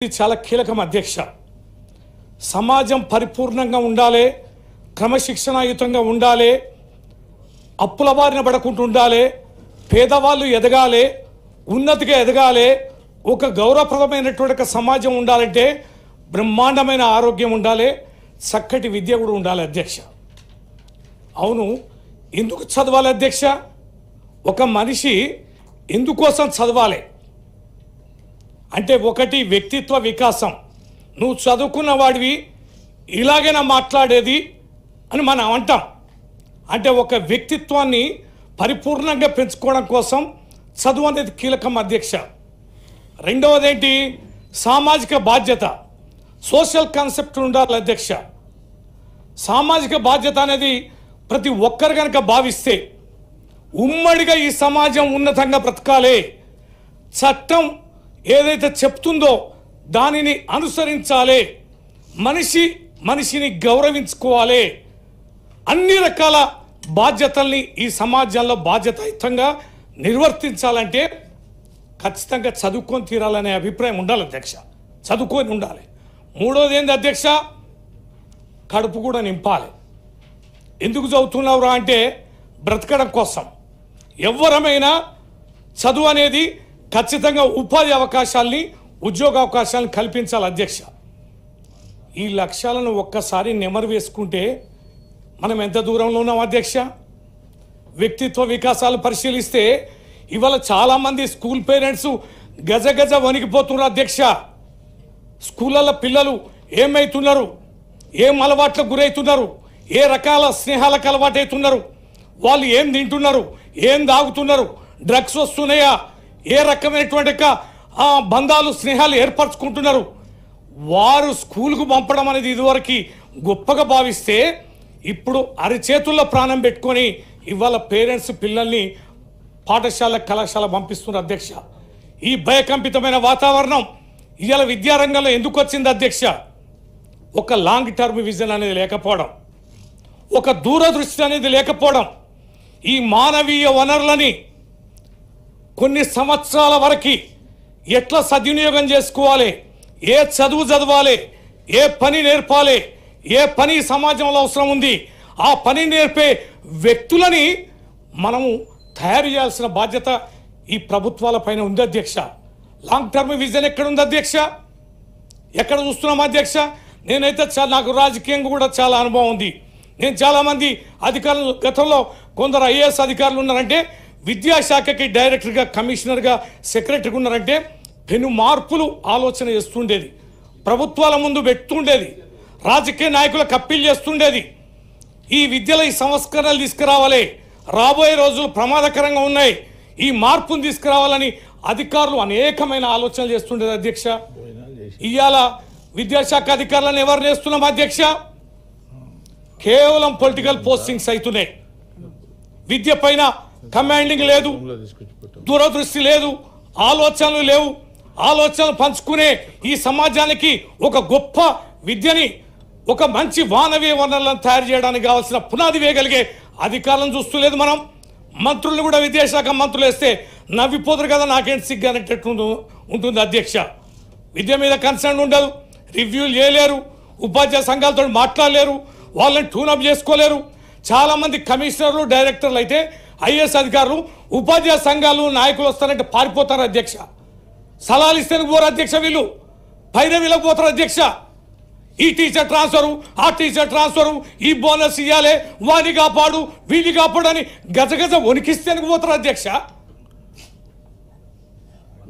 ఇది చాలా కీలకం అధ్యక్ష. సమాజం పరిపూర్ణంగా ఉండాలి, క్రమశిక్షణాయుతంగా ఉండాలి, అప్పుల బారిన పడకుండా ఉండాలి, పేదవాళ్ళు ఎదగాలి, ఉన్నతిగా ఎదగాలి, ఒక గౌరవప్రదమైనటువంటి సమాజం ఉండాలంటే బ్రహ్మాండమైన ఆరోగ్యం ఉండాలి, చక్కటి విద్య కూడా ఉండాలి అధ్యక్ష. అవును, ఎందుకు చదవాలి అధ్యక్ష? ఒక మనిషి ఎందుకోసం చదవాలి అంటే ఒకటి వ్యక్తిత్వ వికాసం. నువ్వు చదువుకున్న వాడివి ఇలాగైనా మాట్లాడేది అని మనం అంటాం. అంటే ఒక వ్యక్తిత్వాన్ని పరిపూర్ణంగా పెంచుకోవడం కోసం చదువు అనేది కీలకం అధ్యక్ష. రెండవది ఏంటి? సామాజిక బాధ్యత, సోషల్ కాన్సెప్ట్ ఉండాలి అధ్యక్ష. సామాజిక బాధ్యత అనేది ప్రతి ఒక్కరు కనుక భావిస్తే ఉమ్మడిగా ఈ సమాజం ఉన్నతంగా బ్రతకాలి. చట్టం ఏదైతే చెప్తుందో దానిని అనుసరించాలి, మనిషిని గౌరవించుకోవాలి, అన్ని రకాల బాధ్యతల్ని ఈ సమాజంలో బాధ్యతాయుతంగా నిర్వర్తించాలంటే ఖచ్చితంగా చదువుకొని తీరాలనే అభిప్రాయం ఉండాలి అధ్యక్ష. చదువుకొని ఉండాలి. మూడోది ఏంది అధ్యక్ష? కడుపు కూడా నింపాలి. ఎందుకు చదువుతున్నావురా అంటే బ్రతకడం కోసం. ఎవరమైనా చదువు అనేది ఖచ్చితంగా ఉపాధి అవకాశాలని, ఉద్యోగ అవకాశాలను కల్పించాలి అధ్యక్ష. ఈ లక్ష్యాలను ఒక్కసారి నెమరు వేసుకుంటే మనం ఎంత దూరంలో ఉన్నాం అధ్యక్ష? వ్యక్తిత్వ వికాసాలు పరిశీలిస్తే ఇవాళ చాలామంది స్కూల్ పేరెంట్స్ గజ వణికిపోతున్నారు అధ్యక్ష. స్కూళ్ళల్లో పిల్లలు ఏమవుతున్నారు, ఏం అలవాట్లకు గురవుతున్నారు, ఏ రకాల స్నేహాలకు అలవాటవుతున్నారు, వాళ్ళు ఏం తింటున్నారు, ఏం తాగుతున్నారు, డ్రగ్స్ వస్తున్నాయా, ఏ రకమైనటువంటి బంధాలు స్నేహాలు ఏర్పరచుకుంటున్నారు. వారు స్కూల్కు పంపడం అనేది ఇదివరకు గొప్పగా భావిస్తే ఇప్పుడు అరిచేతుల్లో ప్రాణం పెట్టుకొని ఇవాళ పేరెంట్స్ పిల్లల్ని పాఠశాల కళాశాల పంపిస్తున్నారు అధ్యక్ష. ఈ భయకంపితమైన వాతావరణం ఇవాళ విద్యారంగంలో ఎందుకు వచ్చింది అధ్యక్ష? ఒక లాంగ్ టర్మ్ విజన్ అనేది లేకపోవడం, ఒక దూరదృష్టి అనేది లేకపోవడం, ఈ మానవీయ వనరులని కొన్ని సంవత్సరాల వరకు ఎట్లా సద్వినియోగం చేసుకోవాలి, ఏ చదువు చదవాలి, ఏ పని నేర్పాలి, ఏ పని సమాజంలో అవసరం ఉంది, ఆ పని నేర్పే వ్యక్తులని మనము తయారు చేయాల్సిన బాధ్యత ఈ ప్రభుత్వాల పైన ఉంది అధ్యక్ష. లాంగ్ టర్మ్ విజన్ ఎక్కడ ఉంది అధ్యక్ష? ఎక్కడ చూస్తున్నాం అధ్యక్ష? నేనైతే నాకు రాజకీయంగా కూడా చాలా అనుభవం ఉంది. నేను చాలామంది అధికారులు, గతంలో కొందరు ఐఏఎస్ అధికారులు ఉన్నారంటే విద్యాశాఖకి డైరెక్టర్గా, కమిషనర్గా, సెక్రటరీగా ఉన్నారంటే పెను మార్పులు ఆలోచన చేస్తుండేది, ప్రభుత్వాల ముందు పెడుతుండేది, రాజకీయ నాయకులకు అప్పీల్ చేస్తుండేది. ఈ విద్యలో ఈ సంస్కరణలు తీసుకురావాలి, రాబోయే రోజులు ప్రమాదకరంగా ఉన్నాయి, ఈ మార్పును తీసుకురావాలని అధికారులు అనేకమైన ఆలోచనలు చేస్తుండేది అధ్యక్ష. ఇవాళ విద్యాశాఖ అధికారులను ఎవరు నేస్తున్నాం అధ్యక్ష? కేవలం పొలిటికల్ పోస్టింగ్స్ అవుతున్నాయి. విద్య పైన కమాండింగ్ లేదు, దూరదృష్టి లేదు, ఆలోచనలు లేవు. ఆలోచనలు పంచుకునే ఈ సమాజానికి ఒక గొప్ప విద్యని, ఒక మంచి మానవీయ వనరులను తయారు చేయడానికి కావాల్సిన పునాది వేయగలిగే అధికారులను చూస్తలేదు మనం. మంత్రులు కూడా విద్యాశాఖ మంత్రులు వేస్తే నవ్విపోతారు కదా, నాకేంటి సిగ్గు అనేటట్టు ఉంటుంది అధ్యక్ష. విద్య మీద కన్సర్న్ ఉండదు, రివ్యూలు చేయలేరు, ఉపాధ్యాయ సంఘాలతో మాట్లాడలేరు, వాళ్ళని ట్యూనప్ చేసుకోలేరు. చాలామంది కమిషనర్లు, డైరెక్టర్లు అయితే ఐఏఎస్ అధికారులు ఉపాధ్యాయ సంఘాలు నాయకులు వస్తారంటే పారిపోతారు అధ్యక్ష. సలహాలు ఇస్తే పోరు అధ్యక్ష, వీళ్ళు పైరవీలకు పోతారు అధ్యక్ష. ఈ టీచర్ ట్రాన్స్ఫరు, ఆ టీచర్ ట్రాన్స్ఫరు, ఈ బోనస్ ఇవ్వాలి, వాడిని కాపాడు, వీడిని కాపాడు అని గజ వణికిస్తే పోతారు అధ్యక్ష.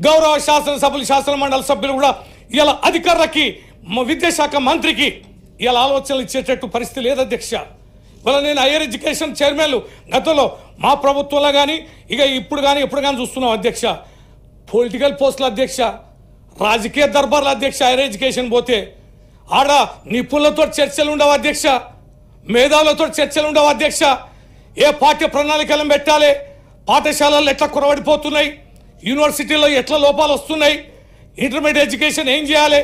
గౌరవ శాసనసభ్యులు, శాసన మండలి సభ్యులు కూడా ఇలా అధికారులకి, విద్యాశాఖ మంత్రికి ఇలా ఆలోచనలు ఇచ్చేటట్టు పరిస్థితి లేదు అధ్యక్ష. ఇవాళ నేను హైయర్ ఎడ్యుకేషన్ చైర్మన్లు గతంలో మా ప్రభుత్వంలో కానీ ఇక ఇప్పుడు కానీ ఎప్పుడు కానీ చూస్తున్నాం అధ్యక్ష. పొలిటికల్ పోస్టుల అధ్యక్ష, రాజకీయ దర్బార్ల అధ్యక్ష. హైయర్ ఎడ్యుకేషన్ పోతే ఆడ నిపుణులతో చర్చలు ఉండవు అధ్యక్ష, మేధావులతో చర్చలు ఉండవు అధ్యక్ష. ఏ పాఠ్య ప్రణాళికలను పెట్టాలి, పాఠశాలలు ఎట్లా కురవడిపోతున్నాయి, యూనివర్సిటీలో ఎట్లా లోపాలు వస్తున్నాయి, ఇంటర్మీడియట్ ఎడ్యుకేషన్ ఏం చేయాలి,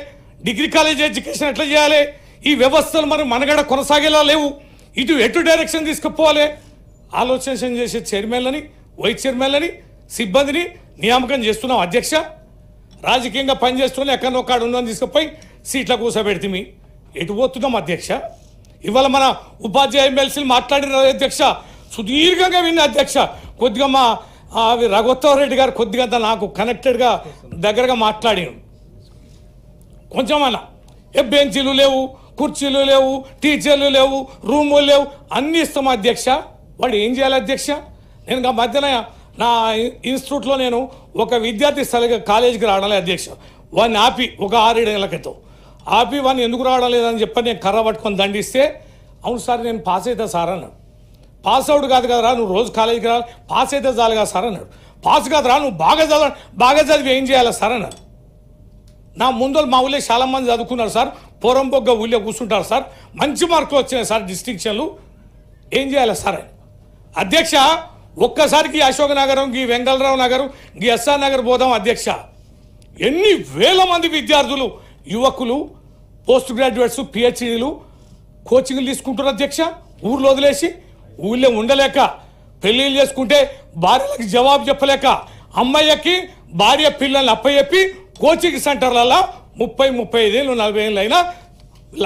డిగ్రీ కాలేజ్ ఎడ్యుకేషన్ ఎట్లా చేయాలి, ఈ వ్యవస్థలు మరి మనగడ కొనసాగేలా లేవు, ఎటు డైరెక్షన్ తీసుకుపోవాలి ఆలోచన చేసే చైర్మన్లని, వైస్ చైర్మన్లని, సిబ్బందిని నియామకం చేస్తున్నాం అధ్యక్ష. రాజకీయంగా పనిచేస్తూనే ఎక్కడో కాడు ఉందని తీసుకుపోయి సీట్ల కూర్చోబెడితే ఎటు పోతున్నాం అధ్యక్ష. ఇవాళ మన ఉపాధ్యాయ ఎమ్మెల్సీలు మాట్లాడిన అధ్యక్ష, సుదీర్ఘంగా విన్న అధ్యక్ష. కొద్దిగా మా అవి రఘువత్సవ రెడ్డి గారు కొద్దిగా నాకు కనెక్టెడ్గా దగ్గరగా మాట్లాడాను. కొంచెమన్నా బెంచీలు లేవు, కుర్చీలు లేవు, టీచర్లు లేవు, రూములు లేవు, అన్నీ ఇస్తాం అధ్యక్ష. వాడు ఏం చేయాలి అధ్యక్ష? నేను మధ్యన నా ఇన్స్టిట్యూట్లో నేను ఒక విద్యార్థి కాలేజీకి రావడం అధ్యక్ష. వాడిని ఆపి ఒక 6-7 నెలల క్రితం ఆపి వాడిని ఎందుకు రావడం లేదని చెప్పి నేను కర్ర పట్టుకొని దండిస్తే, అవును సార్ నేను పాస్ అవుతా సార్ అన్నాడు. పాస్ అవుట్ కాదు కదరా, నువ్వు రోజు కాలేజీకి రావాలి, పాస్ అయితే చాలు కదా సార్ అన్నాడు. పాస్ కాదురా, నువ్వు బాగా చదివి ఏం చేయాలి సార్ అన్నాడు. నా ముందు మా ఊళ్ళో చాలామంది చదువుకున్నారు సార్, పోరంబొగ్గ ఊళ్ళో కూర్చుంటారు సార్, మంచి మార్కులు వచ్చినాయి సార్, డిస్టింక్షన్లు, ఏం చేయాలి సార్ అని. అధ్యక్ష, ఒక్కసారికి అశోక్ నగరం, ఈ వెంగళరావు నగరం, ఈ ఎస్ఆర్ నగర్ పోదాం అధ్యక్ష. ఎన్ని వేల మంది విద్యార్థులు, యువకులు, పోస్ట్ గ్రాడ్యుయేట్స్, పిహెచ్డీలు కోచింగ్లు తీసుకుంటారు అధ్యక్ష. ఊర్లో వదిలేసి ఊళ్ళో ఉండలేక, పెళ్ళిళ్ళు చేసుకుంటే భార్యలకు జవాబు చెప్పలేక, అమ్మాయికి భార్య పిల్లల్ని అప్పచెప్పి కోచింగ్ సెంటర్లలో 30-35 ఏళ్ళు 40 ఏళ్ళు అయినా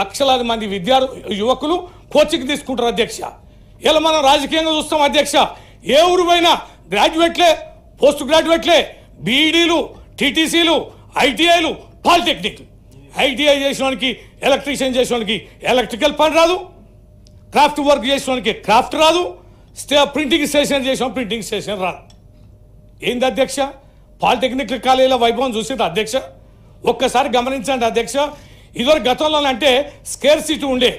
లక్షలాది మంది యువకులు కోచింగ్ తీసుకుంటారు అధ్యక్ష. ఇలా మనం రాజకీయంగా చూస్తాం అధ్యక్ష. ఏ ఊరు పోయినా గ్రాడ్యుయేట్లే, పోస్ట్ గ్రాడ్యుయేట్లే, బీఈడీలు, టీటీసీలు, ఐటీఐలు, పాలిటెక్నిక్. ఐటీఐ చేసేవానికి, ఎలక్ట్రీషియన్ చేసేవానికి ఎలక్ట్రికల్ పని రాదు, క్రాఫ్ట్ వర్క్ చేసేవానికి క్రాఫ్ట్ రాదు, ప్రింటింగ్ స్టేషన్ చేసేవానికి ప్రింటింగ్ స్టేషన్ రాదు. ఏంది అధ్యక్ష? పాలిటెక్నిక్ కాలేజీల వైభవం చూసేది అధ్యక్ష. ఒక్కసారి గమనించండి అధ్యక్ష. ఇదివరకు గతంలో అంటే స్కేర్ సిటీ ఉండే,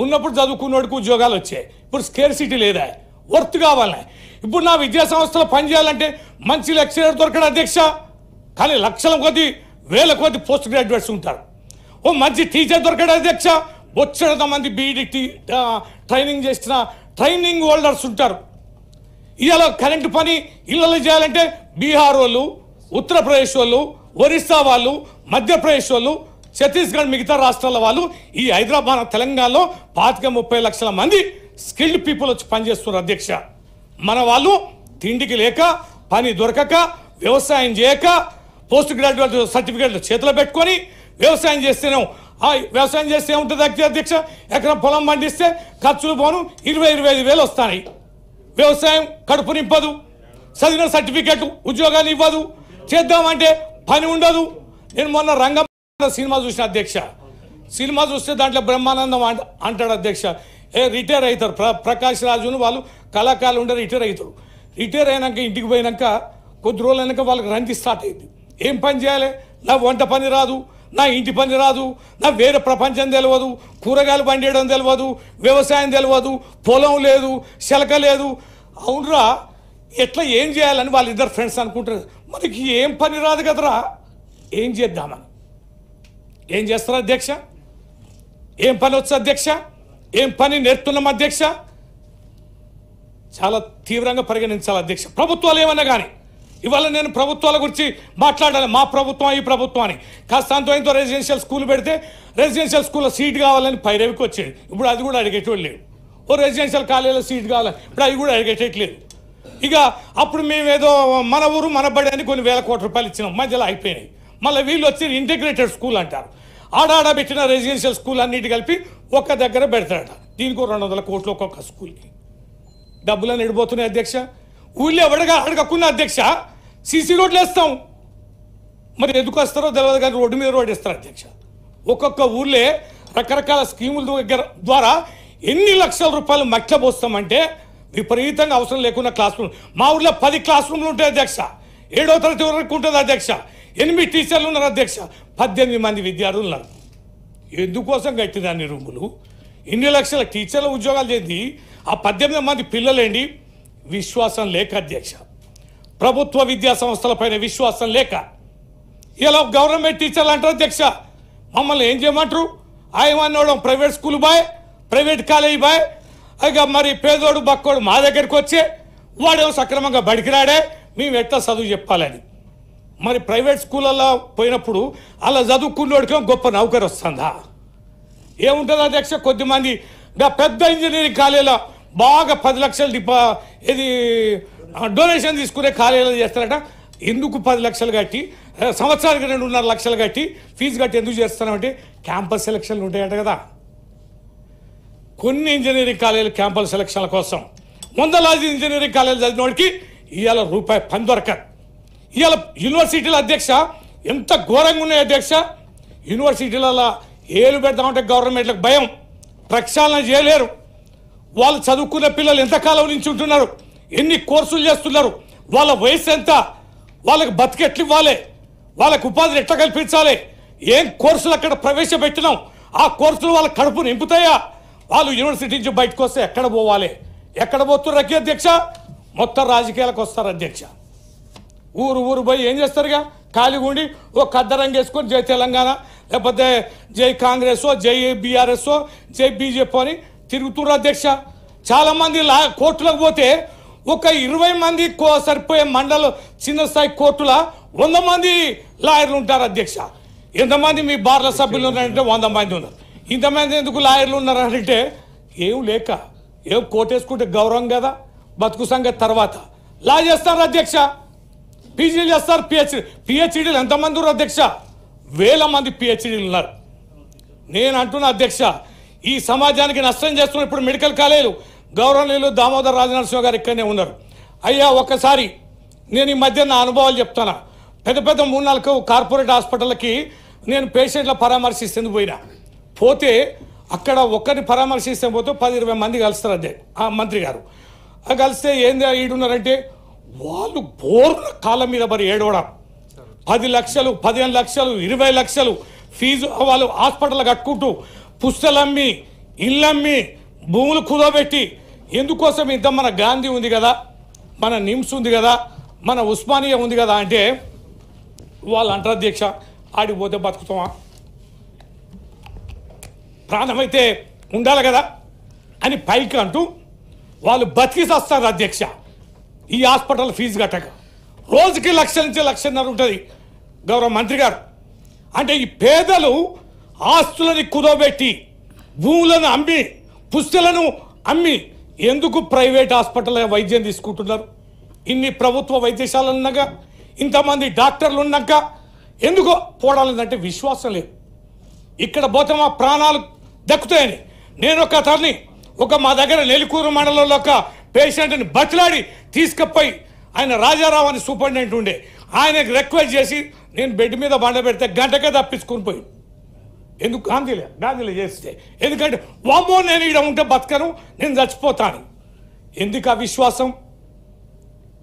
ఉన్నప్పుడు చదువుకున్నోడికి ఉద్యోగాలు వచ్చాయి. ఇప్పుడు స్కేర్ సిటీ లేదా, వర్త్ కావాలి. ఇప్పుడు నా విద్యా సంస్థలో పనిచేయాలంటే మంచి లెక్చరర్ దొరకడు అధ్యక్ష. కానీ లక్షల కొద్ది, వేల కొద్ది పోస్ట్ గ్రాడ్యుయేట్స్ ఉంటారు. ఓ మంచి టీచర్ దొరకడు అధ్యక్ష. వచ్చేంత మంది బీఈడీ ట్రైనింగ్ చేసిన ట్రైనింగ్ హోల్డర్స్ ఉంటారు. ఇవాళ కరెంటు పని ఇళ్ళలో చేయాలంటే బీహార్ వాళ్ళు, ఉత్తరప్రదేశ్ వాళ్ళు, ఒరిస్సా వాళ్ళు, మధ్యప్రదేశ్ వాళ్ళు, ఛత్తీస్గఢ్, మిగతా రాష్ట్రాల వాళ్ళు, ఈ హైదరాబాద్ తెలంగాణలో 25-30 లక్షల మంది స్కిల్డ్ పీపుల్ వచ్చి పనిచేస్తున్నారు అధ్యక్ష. మన వాళ్ళు తిండికి లేక, పని దొరకక, వ్యవసాయం చేయక, పోస్ట్ గ్రాడ్యుయేట్ సర్టిఫికేట్లు చేతిలో పెట్టుకొని వ్యవసాయం చేస్తేనే, వ్యవసాయం చేస్తే ఏముంటుంది అధ్యక్ష? ఎకరం పొలం పండిస్తే ఖర్చులు పోను 20-25 వేలు వస్తాయి. వ్యవసాయం కడుపు నింపదు, చదివిన సర్టిఫికేట్ ఉద్యోగాలు ఇవ్వదు, చేద్దామంటే పని ఉండదు. నేను మొన్న రంగం సినిమా చూసిన అధ్యక్ష. సినిమా చూస్తే దాంట్లో బ్రహ్మానందం అంటాడు అధ్యక్ష. రిటైర్ అవుతారు ప్రకాష్ రాజును, వాళ్ళు కళాకారులు ఉండే రిటైర్ అవుతారు. రిటైర్ అయినాక ఇంటికి పోయినాక కొద్ది రోజులు అయినాక వాళ్ళకి రంది స్టార్ట్ అయింది. ఏం పని చేయాలి? నా వంట పని రాదు, నా ఇంటి పని రాదు, నా వేరే ప్రపంచం తెలియదు, కూరగాయలు పండియడం తెలియదు, వ్యవసాయం తెలియదు, పొలం లేదు, శలక లేదు. అవునరా, ఎట్లా ఏం చేయాలని వాళ్ళిద్దరు ఫ్రెండ్స్ అనుకుంటారు. మనకి ఏం పని రాదు కదరా, ఏం చేద్దామని. ఏం చేస్తారు అధ్యక్ష? ఏం పని వచ్చు అధ్యక్ష? ఏం పని నేర్పుతున్నాం అధ్యక్ష? చాలా తీవ్రంగా పరిగణించాలి అధ్యక్ష. ప్రభుత్వాలు ఏమన్నా కానీ ఇవాళ నేను ప్రభుత్వాల గురించి మాట్లాడాలి. మా ప్రభుత్వం, ఈ ప్రభుత్వం అని. కాస్త అంతో రెసిడెన్షియల్ స్కూల్ పెడితే రెసిడెన్షియల్ స్కూల్లో సీట్ కావాలని పైరవికి వచ్చేది. ఇప్పుడు అది కూడా అడిగేటోళ్ళు లేవు. ఓ రెసిడెన్షియల్ కాలేజీలో సీట్ కావాలని ఇప్పుడు అవి కూడా అడిగేటట్లేదు. ఇక అప్పుడు మేమేదో మన ఊరు మన బడి అని కొన్ని వేల కోట్ల రూపాయలు ఇచ్చినాం, మధ్యలో అయిపోయినాయి. మళ్ళీ వీళ్ళు వచ్చి ఇంటిగ్రేటెడ్ స్కూల్ అంటారు. ఆడాడ పెట్టిన రెసిడెన్షియల్ స్కూల్ అన్నిటి కలిపి ఒక్క దగ్గర పెడతాడట. దీనికి 200 కోట్లు ఒక్కొక్క స్కూల్కి. డబ్బులను ఎడిపోతున్నాయి అధ్యక్ష. ఊళ్ళో అడగకున్న అధ్యక్ష సీసీ రోడ్లు వేస్తాం. మరి ఎందుకు వస్తారో తెలియదు కానీ రోడ్డు మీద రోడ్డు వేస్తారు అధ్యక్ష. ఒక్కొక్క ఊళ్ళే రకరకాల స్కీముల ద్వారా ఎన్ని లక్షల రూపాయలు మట్ల పోస్తామంటే విపరీతంగా అవసరం లేకుండా క్లాస్ రూమ్. మా ఊళ్ళో 10 క్లాస్ రూమ్లు ఉంటాయి అధ్యక్ష. 7వ తరగతి వరకు ఉంటుంది అధ్యక్ష. 8 టీచర్లు ఉన్నారు అధ్యక్ష. 18 మంది విద్యార్థులు ఉన్నారు. ఎందుకోసం కట్టిన అన్ని రూములు, ఇన్ని లక్షల టీచర్ల ఉద్యోగాలు చేసి ఆ 18 మంది పిల్లలేండి? విశ్వాసం లేక అధ్యక్ష. ప్రభుత్వ విద్యా సంస్థలపైన విశ్వాసం లేక ఇలా గవర్నమెంట్ టీచర్లు అంటారు అధ్యక్ష. మమ్మల్ని ఏం చేయమంటారు? ఆయమన్నోడం private school boy, private college boy. ఇక మరి పేదోడు బక్కోడు మా దగ్గరికి వచ్చే వాడేమో సక్రమంగా బడికి రాడే, మేము ఎట్లా చదువు చెప్పాలని. మరి ప్రైవేట్ స్కూళ్ళల్లో పోయినప్పుడు అలా చదువుకున్నోడికి గొప్ప నౌకరు వస్తుందా? ఏముంటుంది అధ్యక్ష? కొద్దిమంది పెద్ద ఇంజనీరింగ్ కాలేజీలో బాగా 10 లక్షలు ఇది డొనేషన్ తీసుకునే కాలేజీలో చేస్తారట. ఎందుకు 10 లక్షలు కట్టి సంవత్సరానికి 2.5 లక్షలు కట్టి ఫీజు కట్టి ఎందుకు చేస్తున్నామంటే క్యాంపస్ సెలక్షన్లు ఉంటాయట కదా. కొన్ని ఇంజనీరింగ్ కాలేజీలు క్యాంపస్ సెలక్షన్ల కోసం వందలాది ఇంజనీరింగ్ కాలేజీలు చదివిన వాడికి ఇవాళ రూపాయి పని దొరకదు. ఇవాళ యూనివర్సిటీల అధ్యక్ష ఎంత ఘోరంగా ఉన్నాయి అధ్యక్ష. యూనివర్సిటీలలో ఏలు పెడతామంటే గవర్నమెంట్లకు భయం, ప్రక్షాళన చేయలేరు. వాళ్ళు చదువుకున్న పిల్లలు ఎంతకాలం నుంచి ఉంటున్నారు, ఎన్ని కోర్సులు చేస్తున్నారు, వాళ్ళ వయసు ఎంత, వాళ్ళకి బతికి ఎట్లు ఇవ్వాలి, వాళ్ళకి ఉపాధిని ఎట్లా కల్పించాలి, ఏం కోర్సులు అక్కడ ప్రవేశపెట్టినాం, ఆ కోర్సులు వాళ్ళ కడుపు నింపుతాయా, వాళ్ళు యూనివర్సిటీ నుంచి బయటకు వస్తే ఎక్కడ పోవాలి, ఎక్కడ పోతున్నారు అధ్యక్ష, మొత్తం రాజకీయాలకు వస్తారు అధ్యక్ష. ఊరు పోయి ఏం చేస్తారుగా, ఖాళీగా ఉండి ఓ కద్దరంగా వేసుకొని జై తెలంగాణ లేకపోతే జై కాంగ్రెస్, జై బీఆర్ఎస్, జై బీజేపీ అని తిరుగుతున్నారు అధ్యక్ష. చాలామంది కోర్టులకు పోతే ఒక 20 మంది సరిపోయే మండలం చిన్న స్థాయి కోర్టుల 100 మంది లాయర్లు ఉంటారు అధ్యక్ష. ఎంతమంది మీ బార్ల సభ్యులు ఉన్నారంటే 100 మంది ఉన్నారు. ఇంతమంది ఎందుకు లాయర్లు ఉన్నారంటే ఏం లేక, ఏం కోటేసుకుంటే గౌరవం కదా, బతుకు సంగతి తర్వాత లా చేస్తారు అధ్యక్ష, పీజీలు చేస్తారు, పిహెచ్డీలు ఎంతమంది ఉన్నారు అధ్యక్ష, వేల మంది పిహెచ్డీలు ఉన్నారు. నేను అంటున్నా అధ్యక్ష, ఈ సమాజానికి నష్టం చేస్తున్న ఇప్పుడు మెడికల్ కాలేజీలు గౌరవనీయులు దామోదర్ రాజనరసింహ గారు ఇక్కడనే ఉన్నారు. అయ్యా ఒకసారి నేను ఈ మధ్య నా అనుభవాలు చెప్తాను. పెద్ద 3-4 కార్పొరేట్ హాస్పిటల్కి నేను పేషెంట్ల పరామర్శిస్తేందుకు పోతే అక్కడ ఒక్కరిని పరామర్శిస్తే పోతే 10-20 మంది కలుస్తారు అదే ఆ మంత్రి గారు. కలిస్తే ఏంది ఈడున్నారంటే వాళ్ళు బోర్ల కాళ్ళ మీద మరి ఏడవడం, 10 లక్షలు 15 లక్షలు 20 లక్షలు ఫీజు వాళ్ళు హాస్పిటల్ కట్టుకుంటూ పుస్తలమ్మి ఇళ్ళమ్మి భూములు కుదోబెట్టి ఎందుకోసం ఇంత, మన గాంధీ ఉంది కదా, మన నిమ్స్ ఉంది కదా, మన ఉస్మానియా ఉంది కదా అంటే వాళ్ళు అంటారు అధ్యక్ష ఆడిపోతే బతుకుతామా, ప్రాణమైతే ఉండాలి కదా అని పైకి అంటూ వాళ్ళు బతికి వస్తారు అధ్యక్ష. ఈ హాస్పిటల్ ఫీజు కట్టక రోజుకి 1 లక్ష నుంచి 1.5 లక్ష ఉంటుంది గౌరవ మంత్రి గారు. అంటే ఈ పేదలు ఆస్తులని కుదోబెట్టి భూములను అమ్మి పుస్తలను అమ్మి ఎందుకు ప్రైవేట్ హాస్పిటల్ వైద్యం తీసుకుంటున్నారు? ఇన్ని ప్రభుత్వ వైద్యశాలలు ఉన్నాక, ఇంతమంది డాక్టర్లు ఉన్నాక ఎందుకు పోవడాలంటే విశ్వాసం లేదు. ఇక్కడ పోతే మా ప్రాణాలు దక్కుతాయని నేను మా దగ్గర నెల్లికూరు మండలంలో ఒక పేషెంట్ని బతిలాడి తీసుకుపోయి ఆయన రాజారావు అని సూపరింటెండెంట్ ఉండే ఆయనకు రిక్వెస్ట్ చేసి నేను బెడ్ మీద బండ పెడితే గంటకే తప్పించుకొని పోయి, ఎందుకు గాంధీలో చేస్తే, ఎందుకంటే వామ్మో నేను ఇక్కడ ఉంటే బతకను, నేను చచ్చిపోతాను. ఎందుకు ఆ విశ్వాసం?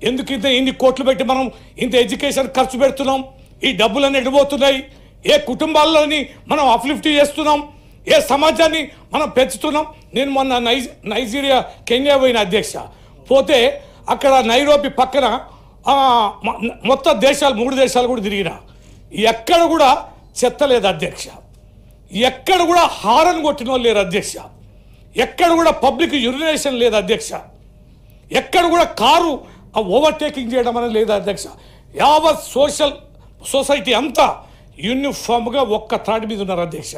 ఎందుకు ఇన్ని కోట్లు పెట్టి మనం ఇంత ఎడ్యుకేషన్ ఖర్చు పెడుతున్నాం? ఈ డబ్బులన్నీ ఎడిపోతున్నాయి. ఏ కుటుంబాల్లోని మనం అప్లిఫ్ట్ చేస్తున్నాం? ఏ సమాజాన్ని మనం పెంచుతున్నాం? నేను మొన్న నైజీరియా కెన్యా పోయిన అధ్యక్ష, పోతే అక్కడ నైరోబి పక్కన మొత్తం దేశాలు 3 దేశాలు కూడా తిరిగిన, ఎక్కడ కూడా చెత్త లేదు అధ్యక్ష, ఎక్కడ కూడా హారన్ కొట్టిన వాళ్ళు లేరు అధ్యక్ష, ఎక్కడ కూడా పబ్లిక్ యూరినేషన్ లేదు అధ్యక్ష, ఎక్కడ కూడా కారు ఓవర్టేకింగ్ చేయడం అనేది లేదు అధ్యక్ష. యావత్ సొసైటీ అంతా యూనిఫామ్గా ఒక్క త్రాటి మీద ఉన్నారు అధ్యక్ష.